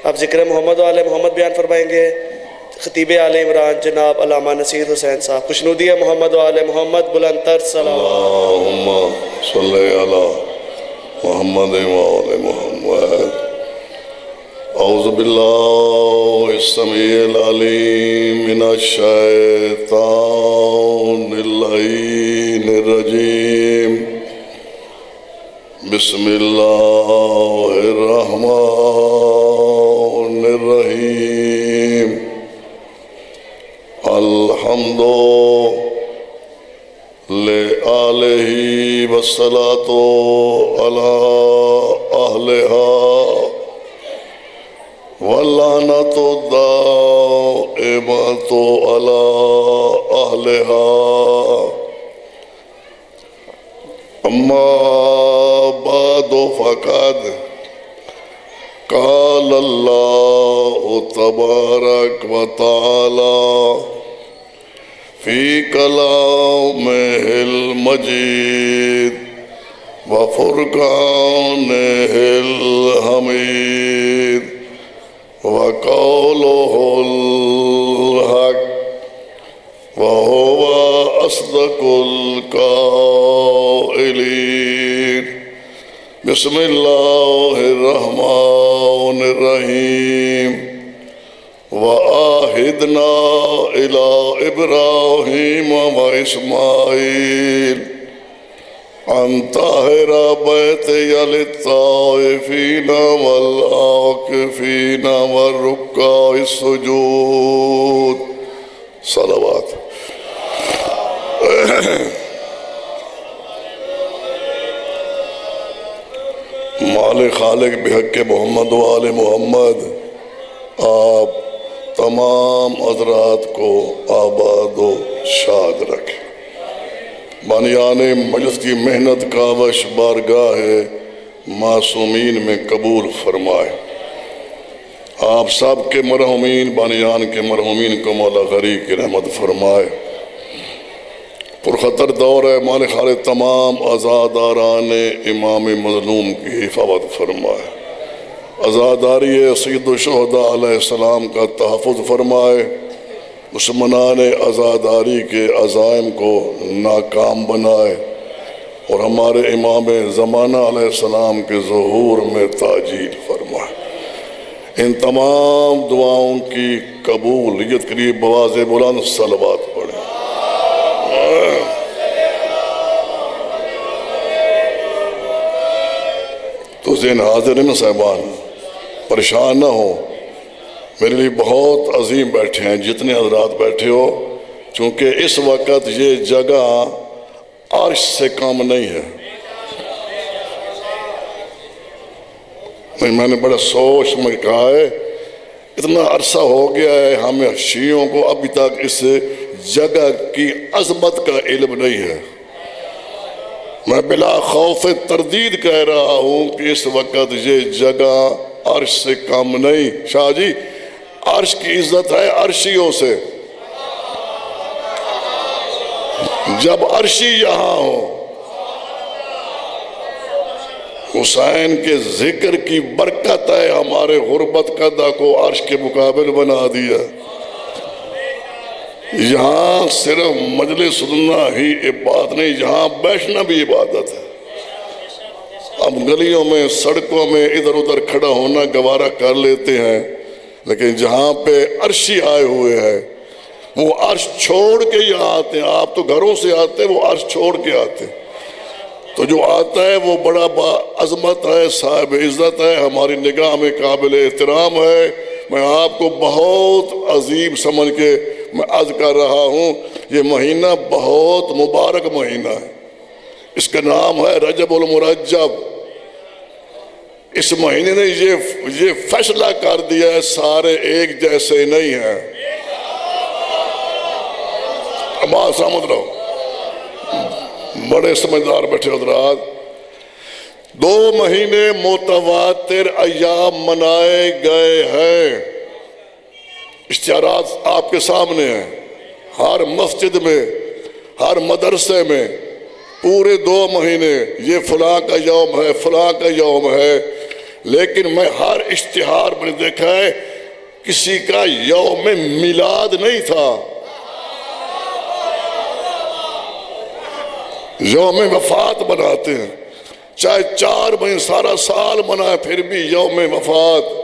اب ذکر محمد و آل محمد بیان فرمائیں گے خطیب آل عمران جناب علامہ نصیر حسین صاحب. خوشنودی محمد و آل محمد بلند تر صلوات. اللہم صلی علی محمد و آل محمد. اعوذ باللہ السمیع العلیم من الشیطان اللعین الرجیم. بسم اللہ الرحمن الرحیم. الحمد لآلہ والصلاة علی اہلہا واللعنۃ الدائمۃ علی اہلہا. اما بعد فقد قال اللہ تبارک و تعالی فی کلامہ المجید وفرقانہ الحمید وقولہ الحق وہو اصدق القائلین. بسم اللہ الرحمن الرحیم. وَآہِدْنَا إِلَىٰ إِبْرَاهِيمَ وَإِسْمَاعِيلَ أَن طَهِّرَ بَيْتِيَ لِلطَّائِفِينَ وَالْعَاكِفِينَ وَالرُّكَّعِ السُّجُودِ. صلوات. مالک خالق بحق محمد و آل محمد آپ تمام حضرات کو آباد و شاد رکھے. بانیان مجلس کی محنت کاوش بارگاہ معصومین میں قبول فرمائے. آپ سب کے مرحومین بانیان کے مرحومین کو مولا غریب کی رحمت فرمائے. پرخطر دور ہے مالک خالق تمام آزاداران امام مظلوم کی حفاظت فرمائے. آزاداری سید الشہداء علیہ السلام کا تحفظ فرمائے. دشمنان آزاداری کے عزائم کو ناکام بنائے اور ہمارے امام زمانہ علیہ السلام کے ظہور میں تاجیل فرمائے. ان تمام دعاؤں کی قبولیت کے لیے بواز بلند صلوات پڑھیں. تو ذہن حاضرین صاحبان پریشان نہ ہو، میرے لیے بہت عظیم بیٹھے ہیں جتنے حضرات بیٹھے ہو، چونکہ اس وقت یہ جگہ عرش سے کم نہیں ہے. میں نے بڑا سوچ میں کہا ہے اتنا عرصہ ہو گیا ہے ہمیں شیعوں کو ابھی تک اس جگہ کی عظمت کا علم نہیں ہے. میں بلا خوف تردید کہہ رہا ہوں کہ اس وقت یہ جگہ عرش سے کم نہیں. شاہ جی عرش کی عزت ہے عرشیوں سے. جب عرشی یہاں ہو، حسین کے ذکر کی برکت ہے ہمارے غربت قدہ کو عرش کے مقابل بنا دیا. یہاں صرف مجلس سننا ہی عبادت نہیں، یہاں بیٹھنا بھی عبادت ہے. اب گلیوں میں سڑکوں میں ادھر ادھر کھڑا ہونا گوارا کر لیتے ہیں، لیکن جہاں پہ عرشی آئے ہوئے ہیں وہ عرش چھوڑ کے یہاں آتے ہیں. آپ تو گھروں سے آتے ہیں، وہ عرش چھوڑ کے آتے ہیں. تو جو آتا ہے وہ بڑا عظمت ہے، صاحب عزت ہے، ہماری نگاہ میں قابل احترام ہے. میں آپ کو بہت عظیم سمجھ کے میں عرض کر رہا ہوں. یہ مہینہ بہت مبارک مہینہ ہے. اس کا نام ہے رجب المرجب. اس مہینے نے یہ فیصلہ کر دیا ہے سارے ایک جیسے نہیں ہیں. بات سمجھ رہو، بڑے سمجھدار بیٹھے حضرات. 2 مہینے متواتر ایام منائے گئے ہیں. اشتہارات آپ کے سامنے ہیں. ہر مسجد میں، ہر مدرسے میں پورے 2 مہینے یہ فلاں کا یوم ہے، فلاں کا یوم ہے. لیکن میں ہر اشتہار میں دیکھا ہے کسی کا یوم میلاد نہیں تھا، یوم وفات مناتے ہیں، چاہے 4 مہینے سارا سال منائے پھر بھی یوم وفات۔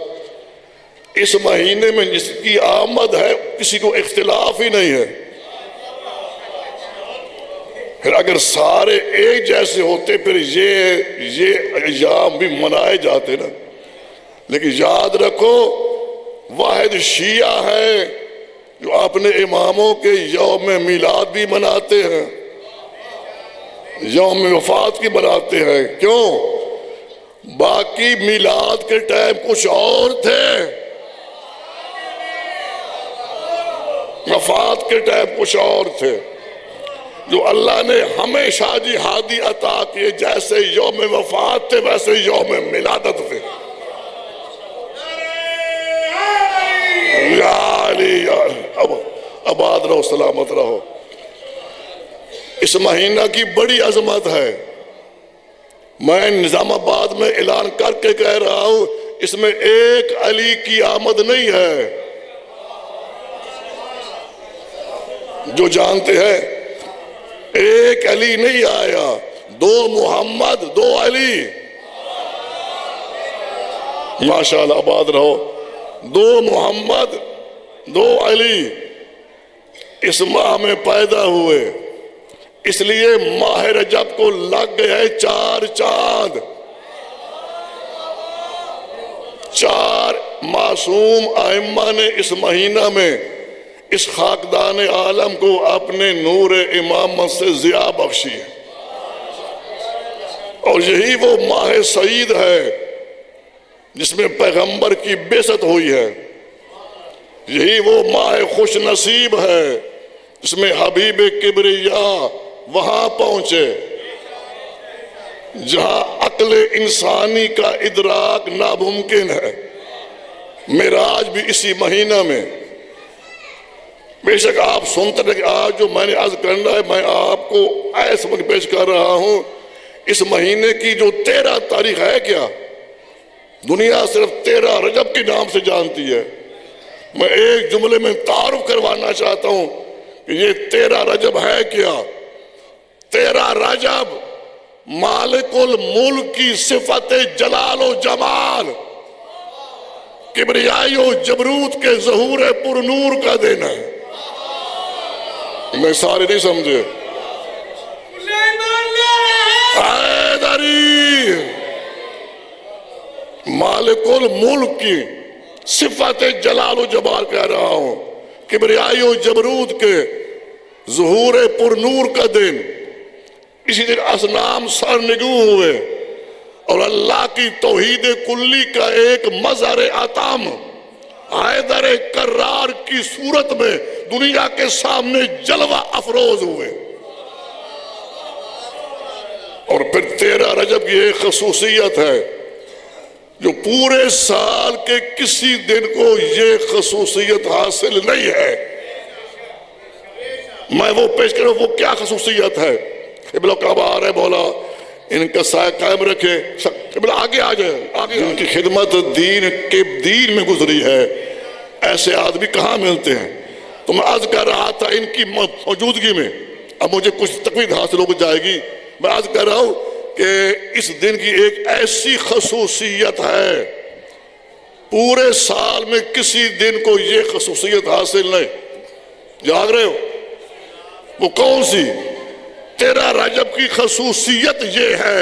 اس مہینے میں جس کی آمد ہے کسی کو اختلاف ہی نہیں ہے۔ پھر اگر سارے ایک جیسے ہوتے پھر یہ ایام بھی منائے جاتے نا، لیکن یاد رکھو واحد شیعہ ہے جو اپنے اماموں کے یوم میلاد بھی مناتے ہیں، یوم وفات کی مناتے ہیں۔ کیوں؟ باقی میلاد کے ٹائم کچھ اور تھے، وفات کے ٹائم کچھ اور تھے۔ جو اللہ نے ہمیں شادی ہادی عطا کیے، جیسے یوم وفات تھے ویسے یوم میلادت تھے۔ یا علی یا آباد رہو، سلامت رہو۔ اس مہینہ کی بڑی عظمت ہے، میں نظام آباد میں اعلان کر کے کہہ رہا ہوں، اس میں ایک علی کی آمد نہیں ہے۔ جو جانتے ہیں ایک علی نہیں آیا، 2 محمد 2 علی، ماشاءاللہ آباد رہو۔ 2 محمد 2 علی اس ماہ میں پیدا ہوئے، اس لیے ماہ رجب کو لگ گئے 4 چاند۔ 4 معصوم ائمہ نے اس مہینہ میں اس خاکدان عالم کو اپنے نور امامت سے ضیاء بخشی ہے، اور یہی وہ ماہ سعید ہے جس میں پیغمبر کی بعثت ہوئی ہے، یہی وہ ماہ خوش نصیب ہے جس میں حبیب کبریاء وہاں پہنچے جہاں عقل انسانی کا ادراک ناممکن ہے۔ معراج بھی اسی مہینہ میں۔ بے شک آپ سنتے ہیں کہ آج جو میں نے عرض کرنا ہے میں آپ کو ایسے سمجھ پیش کر رہا ہوں، اس مہینے کی جو 13 تاریخ ہے، کیا دنیا صرف 13 رجب کے نام سے جانتی ہے؟ میں ایک جملے میں تعارف کروانا چاہتا ہوں کہ یہ 13 رجب ہے کیا؟ 13 رجب مالک الملک کی صفت جلال و جمال، کبریائی و جبروت کے ظہور پر نور کا دن ہے۔ میں سارے نہیں سمجھے؟ حیدری مالک الملک کی صفت جلال و جمال کہہ رہا ہوں، کبریائی و جبروت کے ظہور پر نور کا دن۔ اسی دن اصنام سرنگو ہوئے اور اللہ کی توحید کلی کا ایک مظہر عطام حیدر کرار کی صورت میں دنیا کے سامنے جلوہ افروز ہوئے۔ اور پھر 13 رجب کی ایک خصوصیت ہے جو پورے سال کے کسی دن کو یہ خصوصیت حاصل نہیں ہے۔ میں وہ پیش کروں، وہ کیا خصوصیت ہے؟ قبلہ کعبہ آ رہے، مولا ان کا سایہ قائم رکھے، قبلہ آگے آ جائے، آگے ان کی خدمت دین کے دین میں گزری ہے، ایسے آدمی کہاں ملتے ہیں؟ تو میں عرض کر رہا تھا ان کی موجودگی میں، اب مجھے کچھ تقویت حاصل ہو جائے گی، میں عرض کر رہا ہوں کہ اس دن کی ایک ایسی خصوصیت ہے، پورے سال میں کسی دن کو یہ خصوصیت حاصل نہیں۔ جاگ رہے ہو؟ وہ کون سی؟ 13 رجب کی خصوصیت یہ ہے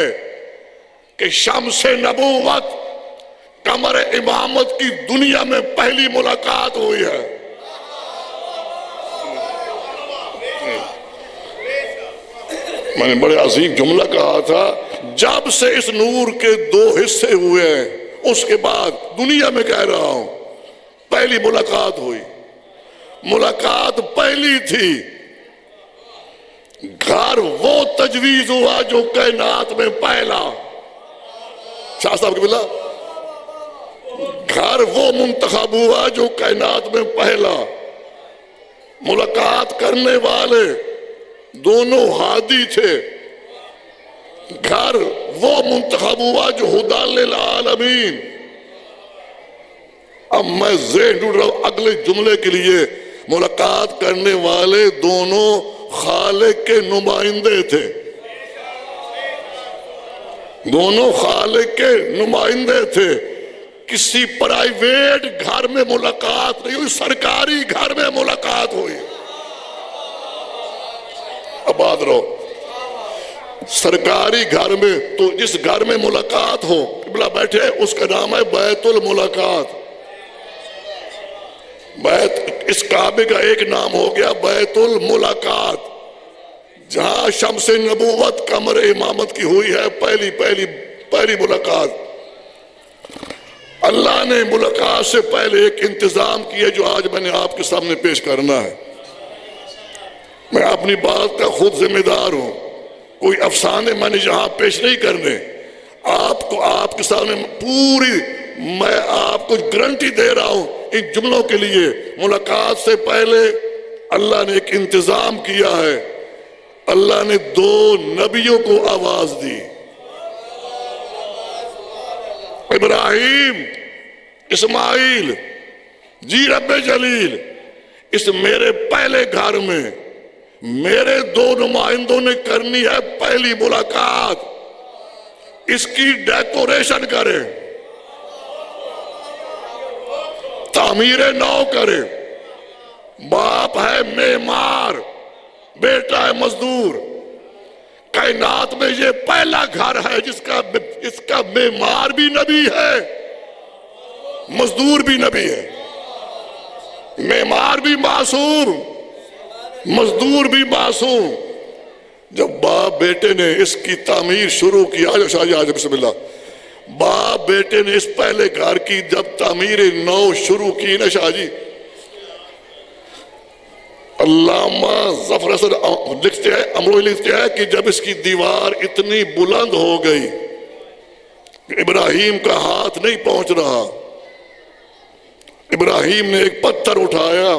کہ شمس نبوت قمر امامت کی دنیا میں پہلی ملاقات ہوئی ہے۔ میں نے بڑے عظیم جملہ کہا تھا، جب سے اس نور کے 2 حصے ہوئے ہیں اس کے بعد دنیا میں کہہ رہا ہوں پہلی ملاقات ہوئی۔ ملاقات پہلی تھی، گھر وہ تجویز ہوا جو کائنات میں پہلا، شاہ صاحب کی بلا، گھر وہ منتخب ہوا جو کائنات میں پہلا، ملاقات کرنے والے دونوں ہادی تھے، گھر وہ منتخب ہوا جو ہدی للعالمین، اب میں ذہن ڈھونڈ رہا ہوں اگلے جملے کے لیے. ملاقات کرنے والے دونوں خالق کے نمائندے تھے. دونوں خالق کے نمائندے تھے. کسی پرائیویٹ گھر میں ملاقات نہیں ہوئی, سرکاری گھر میں ملاقات ہوئی. آباد رہو. سرکاری گھر میں, تو جس گھر میں ملاقات ہو, قبلہ بیٹھے, اس کا نام ہے بیت الملاقات. اس کعبے کا ایک نام ہو گیا بیت الملاقات, جہاں شمس نبوت قمر امامت کی ہوئی ہے پہلی ملاقات. اللہ نے ملاقات سے پہلے ایک انتظام کیا جو آج میں نے آپ کے سامنے پیش کرنا ہے. میں اپنی بات کا خود ذمہ دار ہوں, کوئی افسانے میں نے یہاں پیش نہیں کرنے. آپ کو آپ کے سامنے پوری میں آپ کو گارنٹی دے رہا ہوں ان جملوں کے لیے. ملاقات سے پہلے اللہ نے ایک انتظام کیا ہے. اللہ نے 2 نبیوں کو آواز دی, ابراہیم, اسماعیل. جی رب جلیل, اس میرے پہلے گھر میں میرے 2 نمائندوں نے کرنی ہے پہلی ملاقات. اس کی ڈیکوریشن کرے, تعمیر نو کرے. باپ ہے معمار, بیٹا ہے مزدور. کائنات میں یہ پہلا گھر ہے جس کا معمار بھی نبی ہے, مزدور بھی نبی ہے. معمار بھی معصوم, مزدور بھی معصوم. جب باپ بیٹے نے اس کی تعمیر شروع کی, آج بسم اللہ, باپ بیٹے نے اس پہلے گھر کی جب تعمیر نو شروع کی نا شاہ جی, علامہ ظفر حسن لکھتے ہیں, امروہی لکھتے ہیں کہ جب اس کی دیوار اتنی بلند ہو گئی کہ ابراہیم کا ہاتھ نہیں پہنچ رہا, ابراہیم نے ایک پتھر اٹھایا,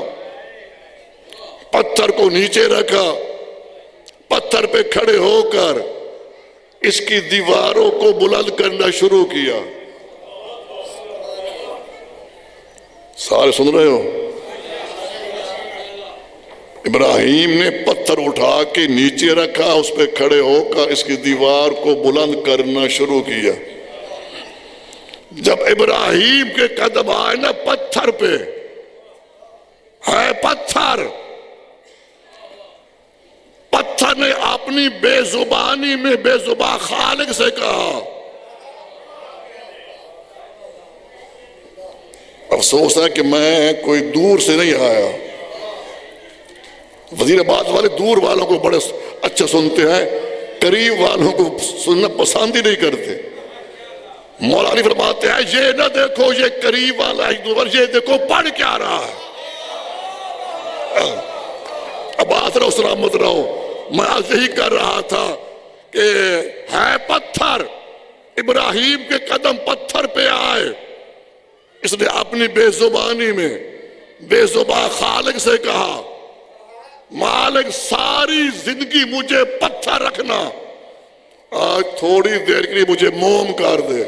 پتھر کو نیچے رکھا, پتھر پہ کھڑے ہو کر اس کی دیواروں کو بلند کرنا شروع کیا. سارے سن رہے ہو؟ ابراہیم نے پتھر اٹھا کے نیچے رکھا, اس پہ کھڑے ہو کر اس کی دیوار کو بلند کرنا شروع کیا. جب ابراہیم کے قدم آئے نا پتھر پہ, ہے پتھر نے اپنی بے زبانی میں بے زبان خالق سے کہا. افسوس ہے کہ میں کوئی دور سے نہیں آیا. وزیر آباد والے دور والوں کو بڑے اچھا سنتے ہیں, قریب والوں کو سننا پسند ہی نہیں کرتے. مولا علی فرماتے ہیں یہ نہ دیکھو یہ قریب والا ہے, یہ دیکھو پڑھ کیا رہا ہے. اب آت رہو, سلامت رہو. میں آج یہی کر رہا تھا کہ ہے پتھر, ابراہیم کے قدم پتھر پہ آئے. اس نے اپنی بے زبانی میں بے زبان خالق سے کہا, مالک ساری زندگی مجھے پتھر رکھنا, آج تھوڑی دیر کے لیے مجھے موم کر دے.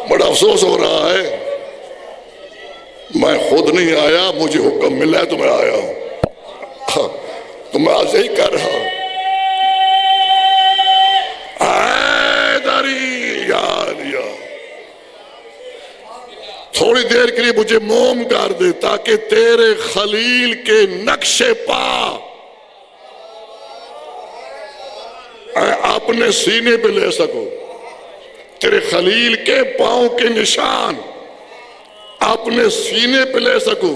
بڑا افسوس ہو رہا ہے, میں خود نہیں آیا, مجھے حکم ملا ہے تو میں آیا ہوں. تو میں آج یہی کر رہا ہوں. تھوڑی دیر کے لیے مجھے موم کر دے تاکہ تیرے خلیل کے نقش پا اپنے سینے پہ لے سکو. تیرے خلیل کے پاؤں کے نشان اپنے سینے پہ لے سکو.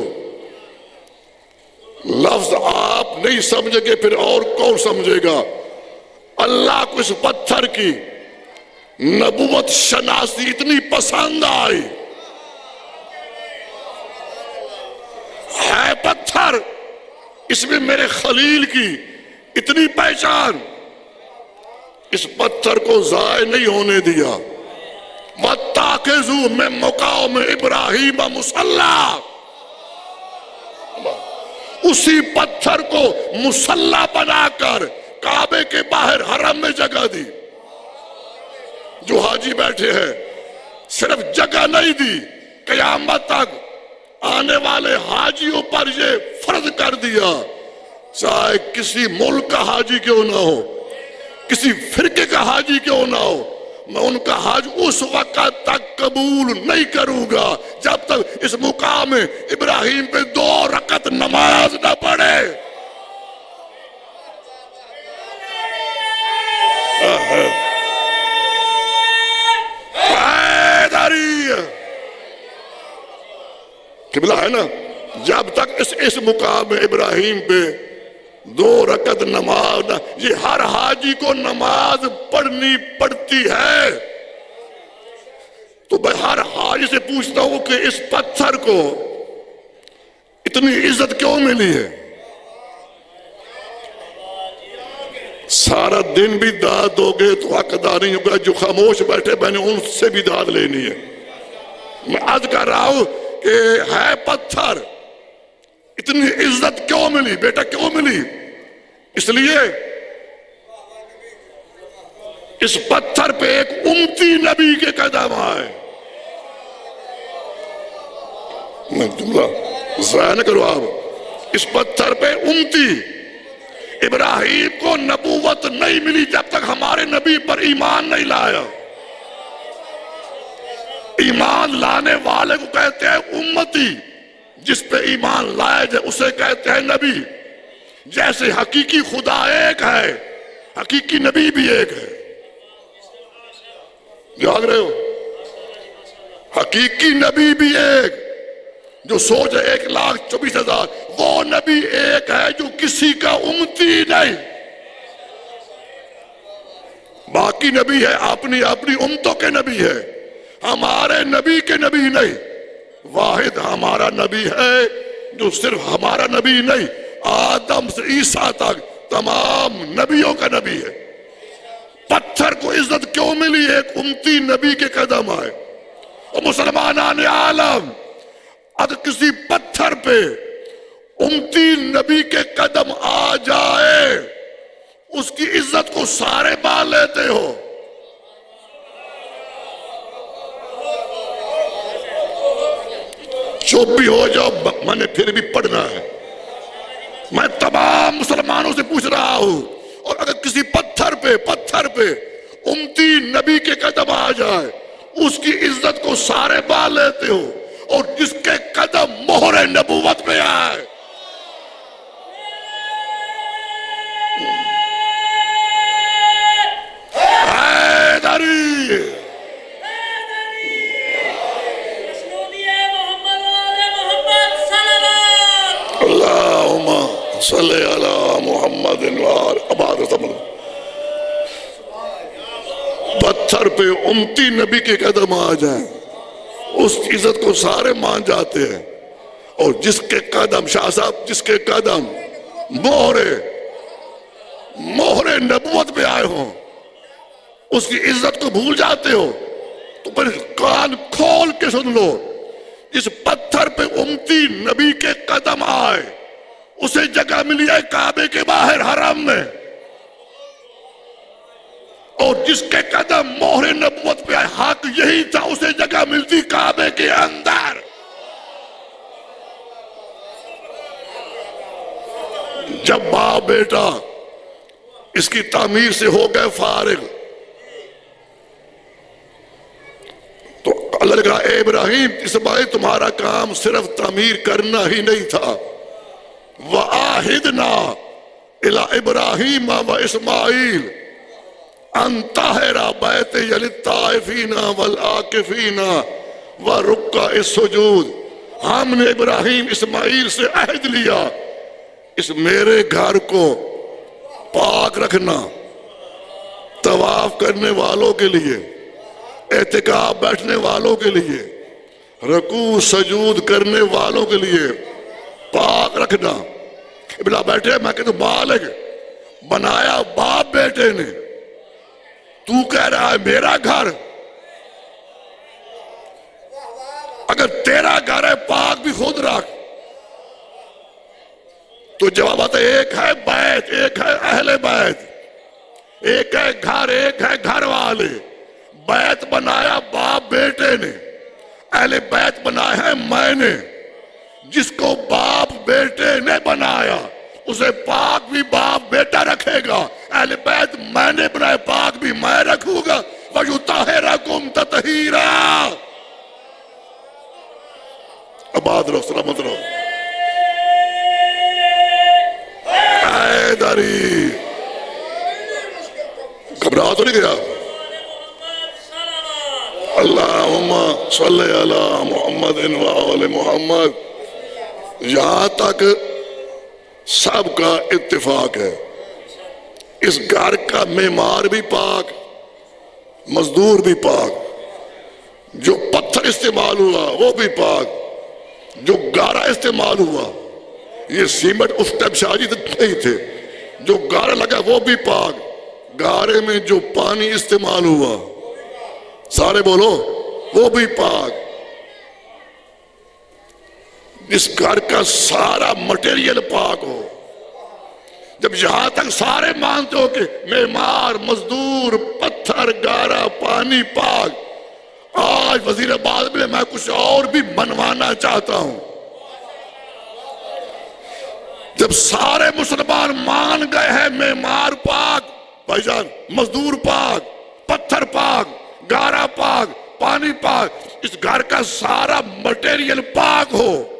لفظ آپ نہیں سمجھے گے پھر اور کون سمجھے گا. اللہ کو اس پتھر کی نبوت شناسی اتنی پسند آئی. ہے پتھر, اس میں میرے خلیل کی اتنی پہچان, اس پتھر کو ضائع نہیں ہونے دیا. وَاتَّخِذُوا مِن مَّقَامِ إِبْرَاهِيمَ مُصَلًّى, اسی پتھر کو مصلی بنا کر کعبے کے باہر حرم میں جگہ دی. جو حاجی بیٹھے ہیں صرف جگہ نہیں دی، قیامت تک آنے والے حاجیوں پر یہ فرض کر دیا، چاہے کسی ملک کا حاجی کیوں نہ ہو، کسی فرقے کا حاجی کیوں نہ ہو، میں ان کا حج اس وقت تک قبول نہیں کروں گا جب تک اس مقام ابراہیم پہ 2 رکعت نماز نہ پڑھے۔ قبلہ ہے نا، جب تک اس مقام ابراہیم پہ 2 رکعت نماز، یہ ہر حاجی کو نماز پڑھنی پڑتی ہے۔ تو میں ہر حاجی سے پوچھتا ہوں کہ اس پتھر کو اتنی عزت کیوں ملی ہے؟ سارا دن بھی داد دو گے تو حق ادا نہیں ہوگا، جو خاموش بیٹھے میں نے ان سے بھی داد لینی ہے۔ میں عرض کر رہا ہوں کہ ہے پتھر، اتنی عزت کیوں ملی بیٹا، کیوں ملی؟ اس لیے اس پتھر پہ ایک امتی نبی کے قدم آئے۔ میں جملہ ضائع نہ کرو آپ، اس پتھر پہ امتی، ابراہیم کو نبوت نہیں ملی جب تک ہمارے نبی پر ایمان نہیں لایا۔ ایمان لانے والے کو کہتے ہیں امتی، جس پہ ایمان لائے جائے اسے کہتے ہیں نبی۔ جیسے حقیقی خدا ایک ہے، حقیقی نبی بھی ایک ہے۔ جاگ رہے ہو؟ حقیقی نبی بھی ایک، جو سوچے 1,24,000، وہ نبی ایک ہے جو کسی کا امتی نہیں۔ باقی نبی ہے اپنی اپنی امتوں کے نبی ہے، ہمارے نبی کے نبی نہیں۔ واحد ہمارا نبی ہے جو صرف ہمارا نبی نہیں، آدم سے عیسیٰ تک تمام نبیوں کا نبی ہے۔ پتھر کو عزت کیوں ملی؟ ایک امتی نبی کے قدم آئے۔ اور مسلمانان عالم، اگر کسی پتھر پہ امتی نبی کے قدم آ جائے، اس کی عزت کو سارے مان لیتے ہو۔ چپ بھی ہو جاؤ، میں نے پھر بھی پڑھنا ہے۔ میں تمام مسلمانوں سے پوچھ رہا ہوں، اور اگر کسی پتھر پہ امتی نبی کے قدم آ جائے، اس کی عزت کو سارے مان لیتے ہو، اور جس کے قدم مہر نبوت میں آئے، حیدری، اللہم صلی علی محمد وآل عبادت محمد۔ پتھر پہ امتی نبی کے قدم آ جائیں، اس کی عزت کو سارے مان جاتے ہیں، اور جس کے قدم، شاہ صاحب، جس کے قدم مہر نبوت میں آئے ہوں، اس کی عزت کو بھول جاتے ہو۔ تو پھر کان کھول کے سن لو، جس پتھر پہ امتی نبی کے قدم آئے، اسے جگہ ملی ہے کعبے کے باہر حرم میں، اور جس کے قدم مہر نبوت پہ آئے، حق یہی تھا، اسے جگہ ملتی کعبے کے اندر۔ جب باپ بیٹا اس کی تعمیر سے ہو گئے فارغ، تو اللہ نے کہا اے ابراہیم، اسماعیل تمہارا کام صرف تعمیر کرنا ہی نہیں تھا۔ وَآہِدْنَا إِلَىٰ إِبْرَاهِيمَ وَإِسْمَاعِيلَ أَن طَهِرَ بَيْتِيَ لِلطَّائِفِينَ وَالْعَاكِفِينَ وَرُكَّعِ السُّجُودِ۔ ہم نے ابراہیم اسماعیل سے عہد لیا، اس میرے گھر کو پاک رکھنا، طواف کرنے والوں کے لیے، اعتکاف بیٹھنے والوں کے لیے، رکوع سجود کرنے والوں کے لیے پاک رکھنا۔ ابلا بیٹھے، میں کہتا ہوں بالغ بنایا باپ بیٹے نے، تو کہہ رہا ہے میرا گھر؟ اگر تیرا گھر ہے پاک بھی خود رکھ۔ تو جواب آتا ہے ایک ہے بیت، ایک ہے اہل بیت، ایک ہے گھر، ایک ہے گھر والے۔ بیت بنایا باپ بیٹے نے، اہل بیت بنایا ہے میں نے۔ جس کو باپ بیٹے نے بنایا اسے پاک بھی باپ بیٹا رکھے گا۔ اہل بیت میں نے بنایا، پاک بھی میں رکھوں گا۔ وَيُطَهِّرَكُمْ تَطْهِيرًا۔ آباد رہو، سلامت رہو۔ حیدری گھبرا تو نہیں گیا؟ اللہم صلی علی محمد وآل محمد۔ یہاں تک سب کا اتفاق ہے، اس گھر کا معمار بھی پاک، مزدور بھی پاک، جو پتھر استعمال ہوا وہ بھی پاک، جو گارا استعمال ہوا، یہ سیمنٹ اس ٹائم شاہ جی نہیں تھے، جو گارا لگا وہ بھی پاک، گارے میں جو پانی استعمال ہوا سارے بولو وہ بھی پاک۔ اس گھر کا سارا مٹیریل پاک ہو۔ جب یہاں تک سارے مانتے ہو کہ معمار، مزدور، پتھر، گارا، پانی پاک، آج وزیر آباد میں کچھ اور بھی بنوانا چاہتا ہوں۔ جب سارے مسلمان مان گئے ہیں معمار پاک، بھائی جان مزدور پاک، پتھر پاک، گارا پاک، پانی پاک، اس گھر کا سارا مٹیریل پاک ہو،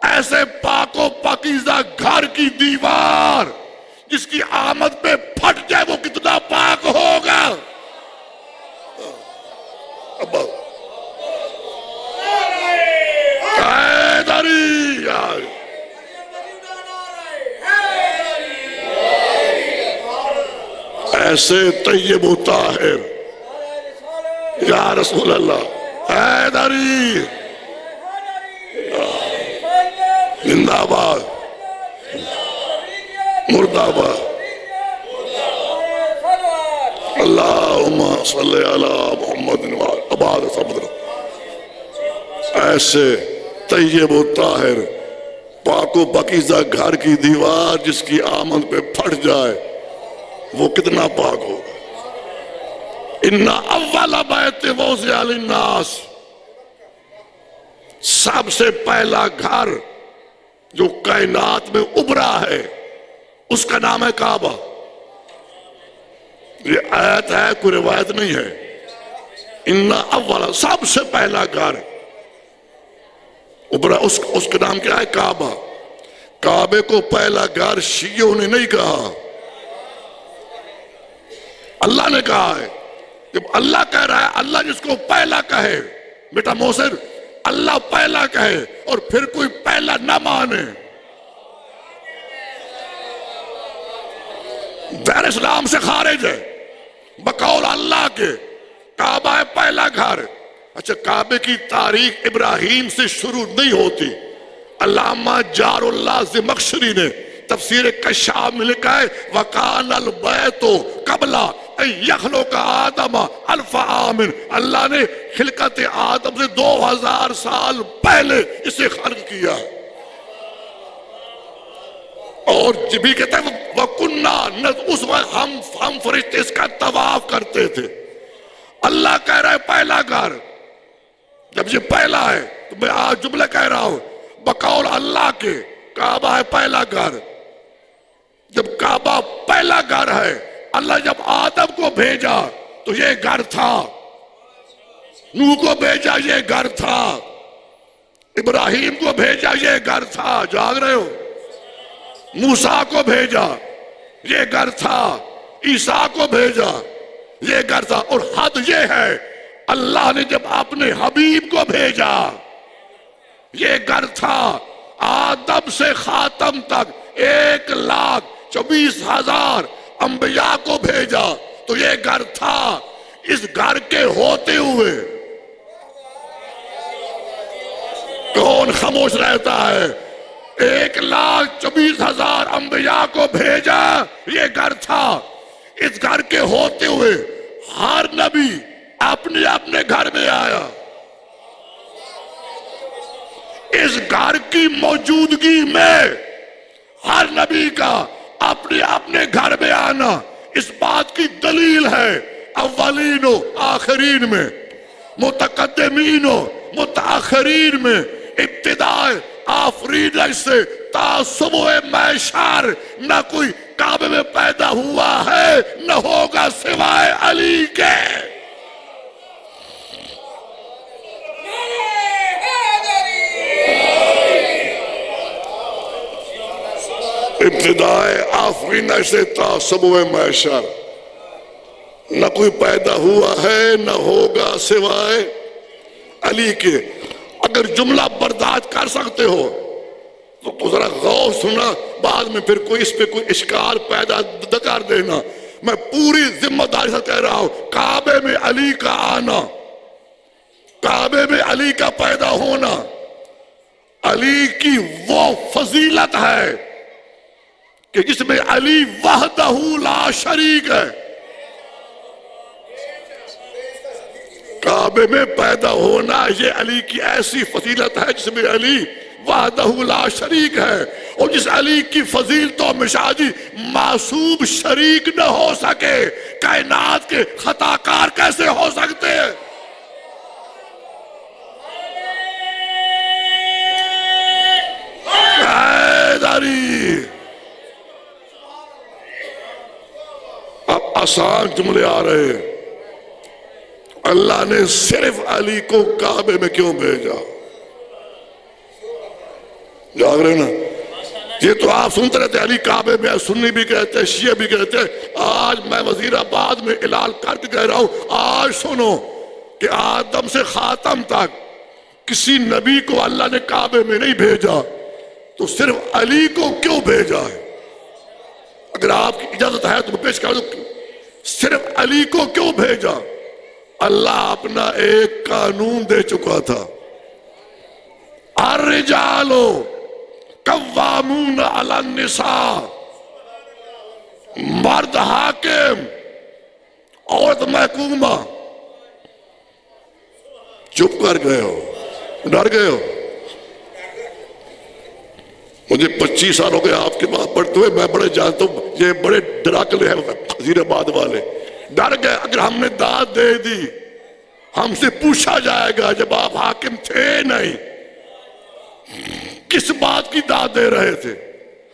ایسے پاک و پاکیزہ گھر کی دیوار جس کی آمد پہ پھٹ جائے وہ کتنا پاک ہوگا؟ حیدری یار ایسے طیب و طاہر یا رسول اللہ، حیدری زندہ آباد، مرد آباد۔ اللہم صلی علی محمد آباد صبر۔ ایسے طیب و طاہر پاک و پاکیزہ گھر کی دیوار جس کی آمد پہ پھٹ جائے وہ کتنا پاک ہوگا؟ ان اول بیت وضع للناس، سب سے پہلا گھر جو کائنات میں ابھرا ہے اس کا نام ہے کعبہ۔ یہ آیت ہے، کوئی روایت نہیں ہے۔ ان اول، سب سے پہلا گھر ابھرا، اس کا نام کیا ہے؟ کعبہ۔ کعبے کو پہلا گھر شیعوں نے نہیں کہا، اللہ نے کہا ہے۔ جب اللہ کہہ رہا ہے، اللہ جس کو پہلا کہے، بیٹا محسن اللہ پہلا کہے اور پھر کوئی پہلا نہ مانے، دین اسلام سے خارج ہے۔ بقول اللہ کے کعبہ ہے پہلا گھر۔ اچھا، کعبے کی تاریخ ابراہیم سے شروع نہیں ہوتی۔ علامہ جار اللہ زمخشری نے تفسیر کشاف میں لکھا ہے وَقَانَ الْبَيْتُ قَبْلَ اَنْ يَخْلُقَ آدَمَ أَلْفَ عَامٍ، اللہ نے خلقت آدم سے 2000 سال پہلے اسے خلق کیا۔ اور جبھی کہتا ہے وَكُنَّا، اس وقت ہم فرشتے اس کا طواف کرتے تھے۔ اللہ کہہ رہا ہے پہلا گھر۔ جب یہ پہلا ہے تو میں آج جملہ کہہ رہا ہوں، بقول اللہ کے کعبہ ہے پہلا گھر۔ جب کعبہ پہلا گھر ہے، اللہ جب آدم کو بھیجا تو یہ گھر تھا، نوح کو بھیجا یہ گھر تھا، ابراہیم کو بھیجا یہ گھر تھا، جاگ رہے ہو؟ موسیٰ کو بھیجا یہ گھر تھا، عیسیٰ کو بھیجا یہ گھر تھا۔ اور حد یہ ہے، اللہ نے جب اپنے حبیب کو بھیجا یہ گھر تھا۔ آدم سے خاتم تک 1,24,000 انبیاء کو بھیجا تو یہ گھر تھا۔ اس گھر کے ہوتے ہوئے کون خاموش رہتا ہے؟ 1,24,000 انبیاء کو بھیجا، یہ گھر تھا۔ اس گھر کے ہوتے ہوئے ہر نبی اپنے اپنے گھر میں آیا۔ اس گھر کی موجودگی میں ہر نبی کا اپنے اپنے گھر میں آنا اس بات کی دلیل ہے اولین و آخرین میں، متقدمین و متاخرین میں، ابتدائے آفریدگی سے تا صبح محشر نہ کوئی کعبے میں پیدا ہوا ہے نہ ہوگا سوائے علی کے۔ ابتدائے آفریدگی سے تا صبح محشر نہ کوئی پیدا ہوا ہے نہ ہوگا سوائے علی کے۔ اگر جملہ برداشت کر سکتے ہو تو ذرا غور سنا، بعد میں پھر کوئی اس پہ کوئی اشکال پیدا نہ کر دینا۔ میں پوری ذمہ داری سے کہہ رہا ہوں، کعبے میں علی کا آنا، کعبے میں علی کا پیدا ہونا، علی کی وہ فضیلت ہے کہ جس میں علی وحدہ لا شریک ہے۔ کعبے میں پیدا ہونا یہ علی کی ایسی فضیلت ہے جس میں علی وحدہ لا شریک ہے، اور جس علی کی فضیلتوں میں شاہجی معصوم شریک نہ ہو سکے، کائنات کے خطا کار کیسے ہو سکتے ہیں؟ حیدری۔ اب آسان جملے آ رہے ہیں، اللہ نے صرف علی کو کعبے میں کیوں بھیجا؟ جاگ رہے نا؟ یہ تو آپ سنتے رہتے علی کعبے میں، سنی بھی کہتے ہیں، شیعہ بھی کہتے ہیں۔ آج میں وزیر آباد میں اعلان کر کے کہہ رہا ہوں، آج سنو کہ آدم سے خاتم تک کسی نبی کو اللہ نے کعبے میں نہیں بھیجا، تو صرف علی کو کیوں بھیجا ہے؟ اگر آپ کی اجازت ہے تو میں پیش کر دوں، صرف علی کو کیوں بھیجا؟ اللہ اپنا ایک قانون دے چکا تھا، الرجال قوامون علی النساء، مرد حاکم عورت محکومہ۔ چپ کر گئے ہو، ڈر گئے ہو؟ مجھے 25 سال ہو گئے آپ کے بات پڑھتے ہوئے، میں بڑے جانتا ہوں یہ بڑے ڈراکلے ہیں وزیر آباد والے۔ ڈر گئے، اگر ہم نے داد دے دی ہم سے پوچھا جائے گا جب آپ حاکم تھے نہیں کس بات کی داد دے رہے تھے؟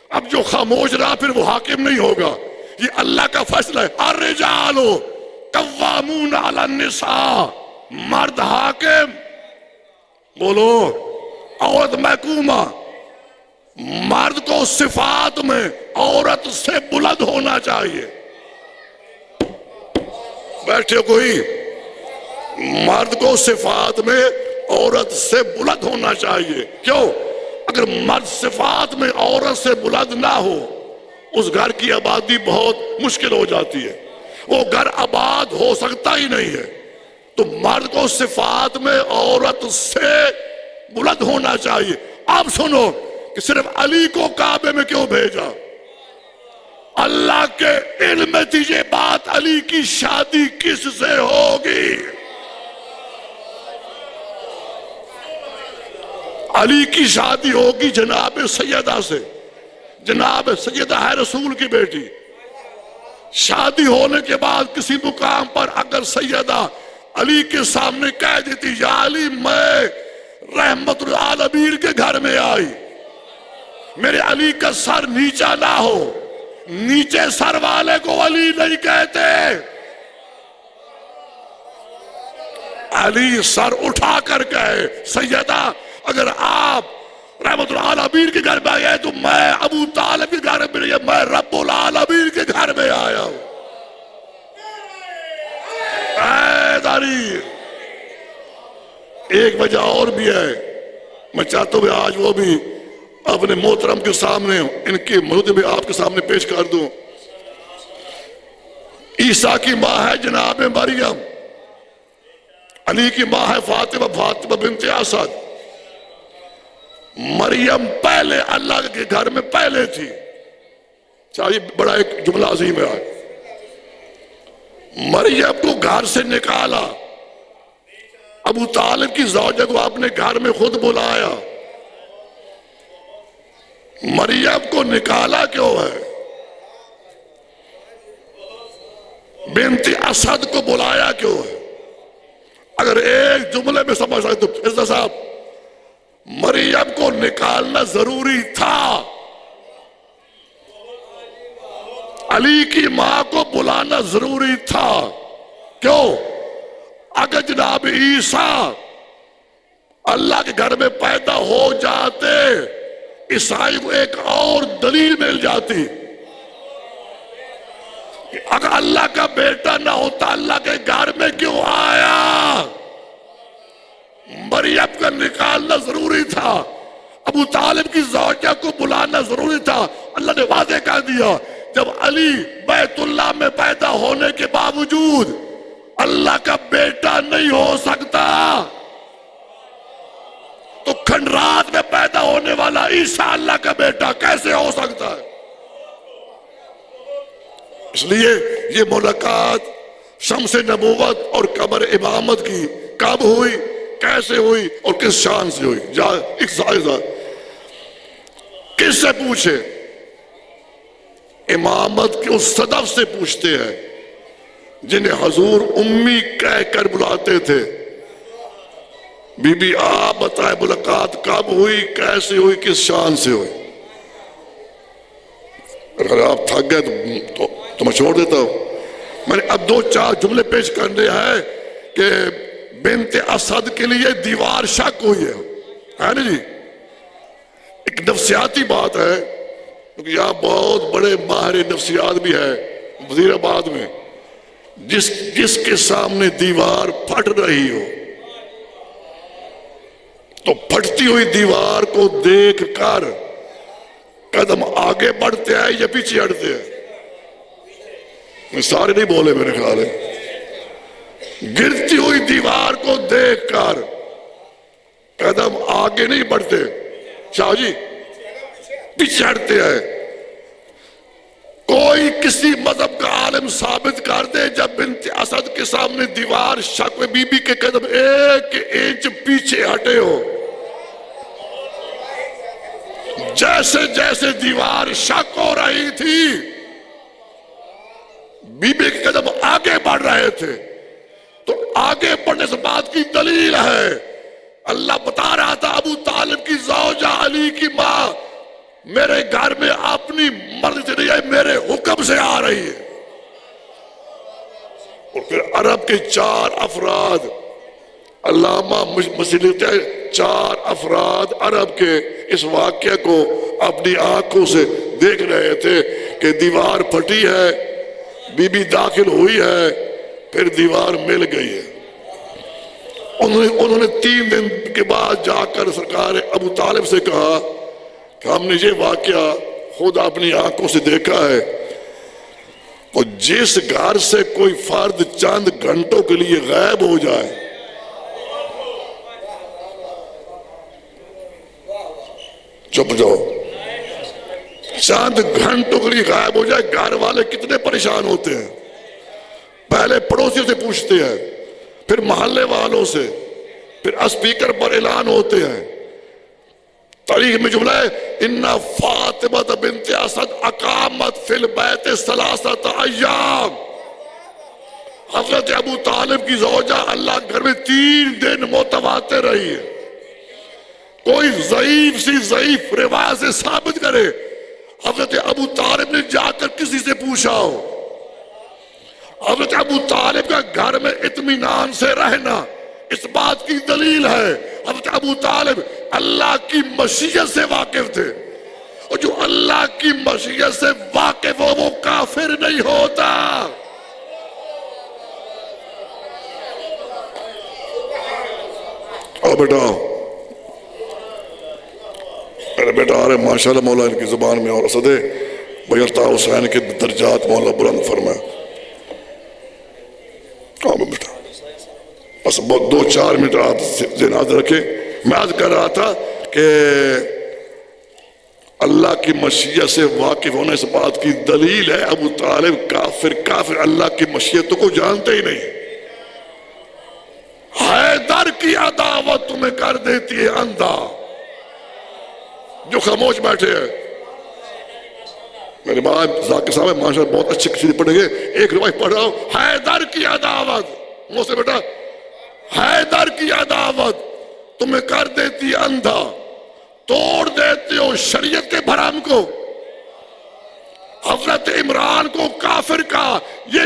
اب جو خاموش رہا پھر وہ حاکم نہیں ہوگا، یہ اللہ کا فیصلہ ہے۔ الرجال قوامون علی النساء، مرد حاکم، بولو، عورت محکومہ۔ مرد کو صفات میں عورت سے بلند ہونا چاہیے۔ بیٹھے کوئی؟ مرد کو صفات میں عورت سے بلند ہونا چاہیے۔ کیوں؟ اگر مرد صفات میں عورت سے بلند نہ ہو اس گھر کی آبادی بہت مشکل ہو جاتی ہے، وہ گھر آباد ہو سکتا ہی نہیں ہے۔ تو مرد کو صفات میں عورت سے بلند ہونا چاہیے۔ اب سنو کہ صرف علی کو کعبے میں کیوں بھیجا؟ اللہ کے علم میں تھی یہ بات، علی کی شادی کس سے ہوگی؟ علی کی شادی ہوگی جناب سیدہ سے، جناب سیدہ ہے رسول کی بیٹی۔ شادی ہونے کے بعد کسی مقام پر اگر سیدہ علی کے سامنے کہہ دیتی یا علی میں رحمت العالمین کے گھر میں آئی، میرے علی کا سر نیچا نہ ہو، نیچے سر والے کو علی نہیں کہتے، علی سر اٹھا کر کہے سیدہ اگر آپ رحمت العالمین کے گھر میں آئے تو میں ابو طالب کے گھر میں نہیں، میں رب العالمین کے گھر میں آیا ہوں۔ ایک وجہ اور بھی ہے، میں چاہتا ہوں آج وہ بھی اپنے محترم کے سامنے ان کے مرد میں آپ کے سامنے پیش کر دوں۔ عیسیٰ کی ماں ہے جناب مریم، علی کی ماں ہے فاطمہ بنت اسد۔ مریم پہلے اللہ کے گھر میں پہلے تھی۔ چاہیے بڑا ایک جملہ عظیم ہے، مریم کو گھر سے نکالا، ابو طالب کی زوجہ کو اپنے گھر میں خود بلایا۔ مریم کو نکالا کیوں ہے؟ بنت اسد کو بلایا کیوں ہے؟ اگر ایک جملے میں سمجھ سکتے تو عزت صاحب مریم کو نکالنا ضروری تھا، علی کی ماں کو بلانا ضروری تھا. کیوں؟ اگر جناب عیسیٰ اللہ کے گھر میں پیدا ہو جاتے عیسائی کو ایک اور دلیل مل جاتی. اگر اللہ کا بیٹا نہ ہوتا اللہ کے گھر میں کیوں آیا؟ مریم کا نکالنا ضروری تھا، ابو طالب کی زوجہ کو بلانا ضروری تھا. اللہ نے واضح کہہ دیا جب علی بیت اللہ میں پیدا ہونے کے باوجود اللہ کا بیٹا نہیں ہو سکتا تو کھنڈرات میں پیدا ہونے والا عیسیٰ اللہ کا بیٹا کیسے ہو سکتا ہے؟ اس لیے یہ ملاقات شمس نبوت اور قمر امامت کی کب ہوئی، کیسے ہوئی اور کس شان سے ہوئی؟ ایک سائزہ کس سے پوچھے؟ امامت کے اس صدف سے پوچھتے ہیں جنہیں حضور امی کہہ کر بلاتے تھے. بی بی آپ بتائیں ملاقات کب ہوئی، کیسے ہوئی، کس شان سے ہوئی؟ اگر آپ تھک گئے تو میں چھوڑ دیتا ہوں. میں نے اب 2-4 جملے پیش کرنے ہیں کہ بنت اسد کے لیے دیوار شک ہوئی ہے نا جی. ایک نفسیاتی بات ہے کیونکہ یہاں بہت بڑے ماہر نفسیات بھی ہے وزیر آباد میں. جس کے سامنے دیوار پھٹ رہی ہو تو پھٹتی ہوئی دیوار کو دیکھ کر قدم آگے بڑھتے ہیں یا پیچھے ہٹتے ہیں؟ سارے نہیں بولے میرے خیال ہے. گرتی ہوئی دیوار کو دیکھ کر قدم آگے نہیں بڑھتے شاہ جی، پیچھے ہٹتے ہیں. کوئی کسی مذہب کا عالم ثابت کر دے جب بنت اسد کے سامنے دیوار شک میں بی بی کے قدم 1 انچ پیچھے ہٹے ہو. جیسے جیسے دیوار شک ہو رہی تھی بی بی کے قدم آگے بڑھ رہے تھے. تو آگے بڑھنے سے بات کی دلیل ہے. اللہ بتا رہا تھا ابو طالب کی زوجہ علی کی ماں میرے گھر میں اپنی مرضی سے نہیں آئی، میرے حکم سے آ رہی ہے. اور پھر عرب کے 4 افراد علامہ مسیح لکھتے ہیں 4 افراد عرب کے اس واقعہ کو اپنی آنکھوں سے دیکھ رہے تھے کہ دیوار پھٹی ہے، بی بی داخل ہوئی ہے، پھر دیوار مل گئی ہے. انہوں نے 3 دن کے بعد جا کر سرکار ابو طالب سے کہا کہ ہم نے یہ واقعہ خود اپنی آنکھوں سے دیکھا ہے. اور جس گھر سے کوئی فرد چند گھنٹوں کے لیے غائب ہو جائے، چپ جاؤ، چند گھنٹوں کے لیے غائب ہو جائے، گھر والے کتنے پریشان ہوتے ہیں. پہلے پڑوسیوں سے پوچھتے ہیں، پھر محلے والوں سے، پھر اسپیکر پر اعلان ہوتے ہیں. تاریخ میں جملہ ہے ان فاطمہ بنت اسد اقامت فی البیت 3 ایام. حضرت ابو طالب کی زوجہ اللہ گھر میں 3 دن متواتر رہی ہے. کوئی ضعیف روایت سے ثابت کرے حضرت ابو طالب نے جا کر کسی سے پوچھا ہو. حضرت ابو طالب کا گھر میں اطمینان سے رہنا اس بات کی دلیل ہے حضرت ابو طالب اللہ کی مشیت سے واقف تھے. اور جو اللہ کی مشیت سے واقف ہو وہ کافر نہیں ہوتا. اور بیٹا میرے بیٹا آ رہے ماشاءاللہ مولا ان کی زبان میں اور اسدے بھائی الطاف حسین کے درجات مولا بلند فرمائے. بیٹا بس 2-4 منٹ آپ ذہن رکھیں. میں عرض کر رہا تھا کہ اللہ کی مشیت سے واقف ہونے اس بات کی دلیل ہے ابو طالب کافر اللہ کی مشیتوں کو جانتے ہی نہیں. حیدر کی عداوت تمہیں کر دیتی ہے اندھا جو خاموش بیٹھے ہیں. میرے ماں ذاکر صاحب ہے ماشاءاللہ بہت اچھی کسی پڑھیں گے. ایک روایت پڑھ رہا ہوں, حیدر کی عداوت, منہ سے بیٹا, حیدر کی عداوت تمہیں کر دیتی اندھا, توڑ دیتے ہو شریعت کے بھرم کو. حضرت عمران کو کافر کہا, یہ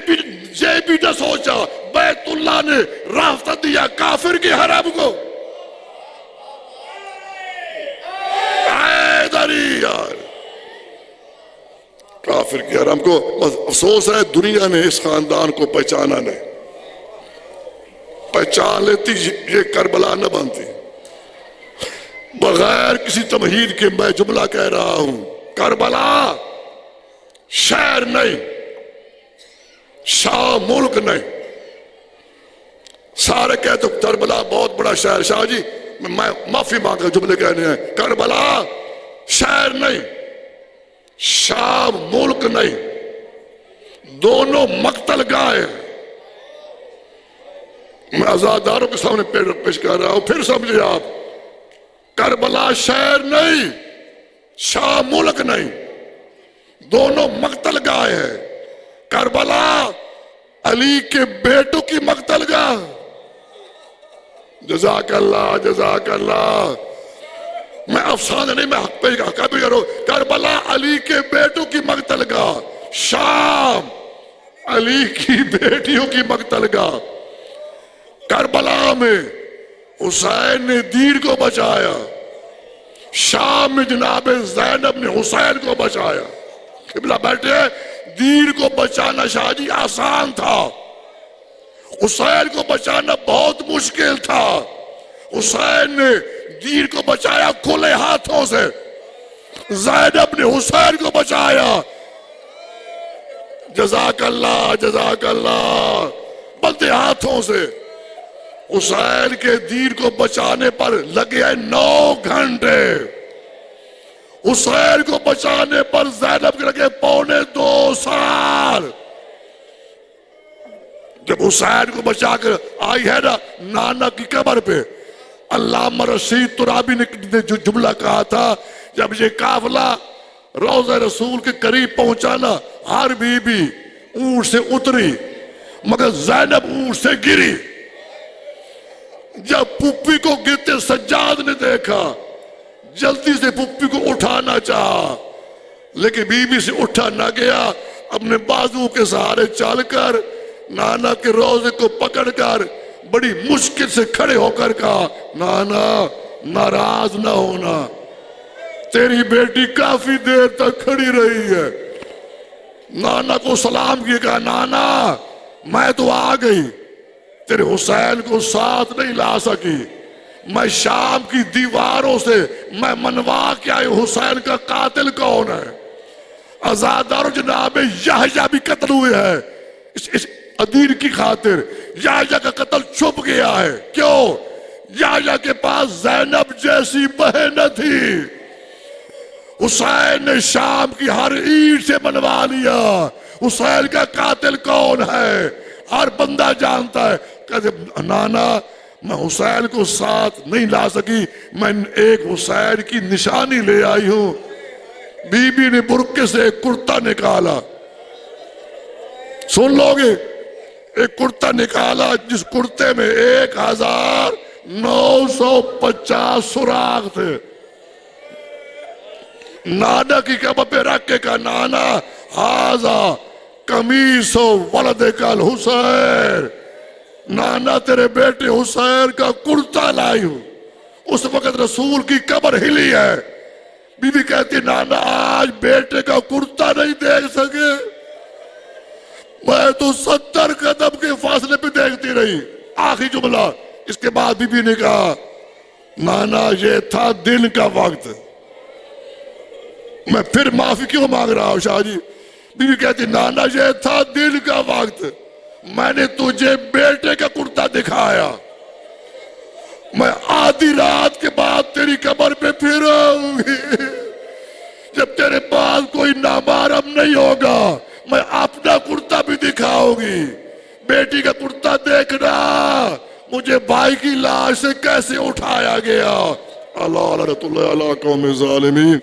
بھی نہ سوچا بیت اللہ نے راستہ دیا کافر کے حرم کو. حیدری یار, کافر کے حرم کو. بس افسوس ہے دنیا نے اس خاندان کو پہچانا نہیں. پہچان لیتی یہ کربلا نہ بنتی. بغیر کسی تمہید کے میں جملہ کہہ رہا ہوں, کربلا شہر نہیں, شام ملک نہیں. سارے کہتے ہیں کربلا بہت بڑا شہر. شاہ جی میں معافی مانگ کر جملے کہنے ہیں, کربلا شہر نہیں, شام ملک نہیں, دونوں مقتل گاہ. میں آزاداروں کے سامنے پیش کر رہا ہوں, پھر سمجھے آپ, کربلا شہر نہیں, شام ملک نہیں, دونوں مقتل گاہ ہے. کربلا علی کے بیٹوں کی مقتل گاہ. جزاک اللہ, جزاک اللہ. میں افسانہ نہیں, میں حق پہ حق بھی کرو. کربلا علی کے بیٹوں کی مقتل گاہ, شام علی کی بیٹیوں کی مقتل گاہ. کربلا میں حسین نے دین کو بچایا, شام میں جناب زینب نے حسین کو بچایا. قبلہ بیٹھے, دین کو بچانا شاہ جی آسان تھا, حسین کو بچانا بہت مشکل تھا. حسین نے دین کو بچایا کھلے ہاتھوں سے, زینب نے حسین کو بچایا. جزاک اللہ, جزاک اللہ. بلتے ہاتھوں سے حسین کے دین کو بچانے پر لگے 9 گھنٹے. حسین کو بچانے پر زینب کے لگے 2.25 سال. جب حسین کو بچا کر آئی ہے نا نانا کی قبر پہ, علامہ رشید ترابی نے جو جملہ کہا تھا, جب یہ قافلہ روضہ رسول کے قریب پہنچا نا, ہر بی بی اونٹ سے اتری مگر زینب اونٹ سے گری. جب پھپھی کو گرتے سجاد نے دیکھا, جلدی سے پھپھی کو اٹھانا چاہا, لیکن بی بی سے اٹھا نہ گیا. اپنے بازو کے سہارے چل کر نانا کے روزے کو پکڑ کر بڑی مشکل سے کھڑے ہو کر کہا, نانا ناراض نہ ہونا, تیری بیٹی کافی دیر تک کھڑی رہی ہے. نانا کو سلام کیا, کہا نانا میں تو آ گئی, تیرے حسین کو ساتھ نہیں لا سکی. میں شام کی دیواروں سے میں منوا کے آئی حسین کا قاتل کون ہے. عزادار جناب یحییٰ بھی قتل ہوئے ہیں اس ادیر کی خاطر. یحییٰ کا قتل چھپ گیا ہے. کیوں؟ یحییٰ کے پاس زینب جیسی بہن نہ تھی. حسین نے شام کی ہر اینٹ سے منوا لیا حسین کا قاتل کون ہے. ہر بندہ جانتا ہے. کہتے نانا میں حسین کو ساتھ نہیں لا سکی, میں ایک حسین کی نشانی لے آئی ہوں. بی بی نے برقعے سے ایک کرتا نکالا, سن لو گے, ایک کرتا نکالا جس کرتے میں 1950 سوراخ تھے. نانا کی قبر پہ رکھ کے کہا, نانا ہاذا قمیص ولدک الحسین, نانا تیرے بیٹے حسین کا کرتا لائی ہوں. اس وقت رسول کی قبر ہلی ہے. بی بی کہتی نانا آج بیٹے کا کرتا نہیں دیکھ سکے, میں تو 70 قدم کے فاصلے پہ دیکھتی رہی. آخری جملہ اس کے بعد بی بی نے کہا, نانا یہ تھا دن کا وقت. میں پھر معافی کیوں مانگ رہا ہوں شاہ جی. بی بی کہتی نانا یہ تھا دن کا وقت, میں نے تجھے بیٹے کا کرتا دکھایا, میں آدھی رات کے بعد تیری قبر پہ پھر آؤں گی. جب تیرے پاس کوئی نامحرم نہیں ہوگا میں اپنا کرتا بھی دکھاؤں گی. بیٹی کا کرتا دیکھنا مجھے بھائی کی لاش سے کیسے اٹھایا گیا. اللہ رحمۃ اللہ علی قوم ظالمین.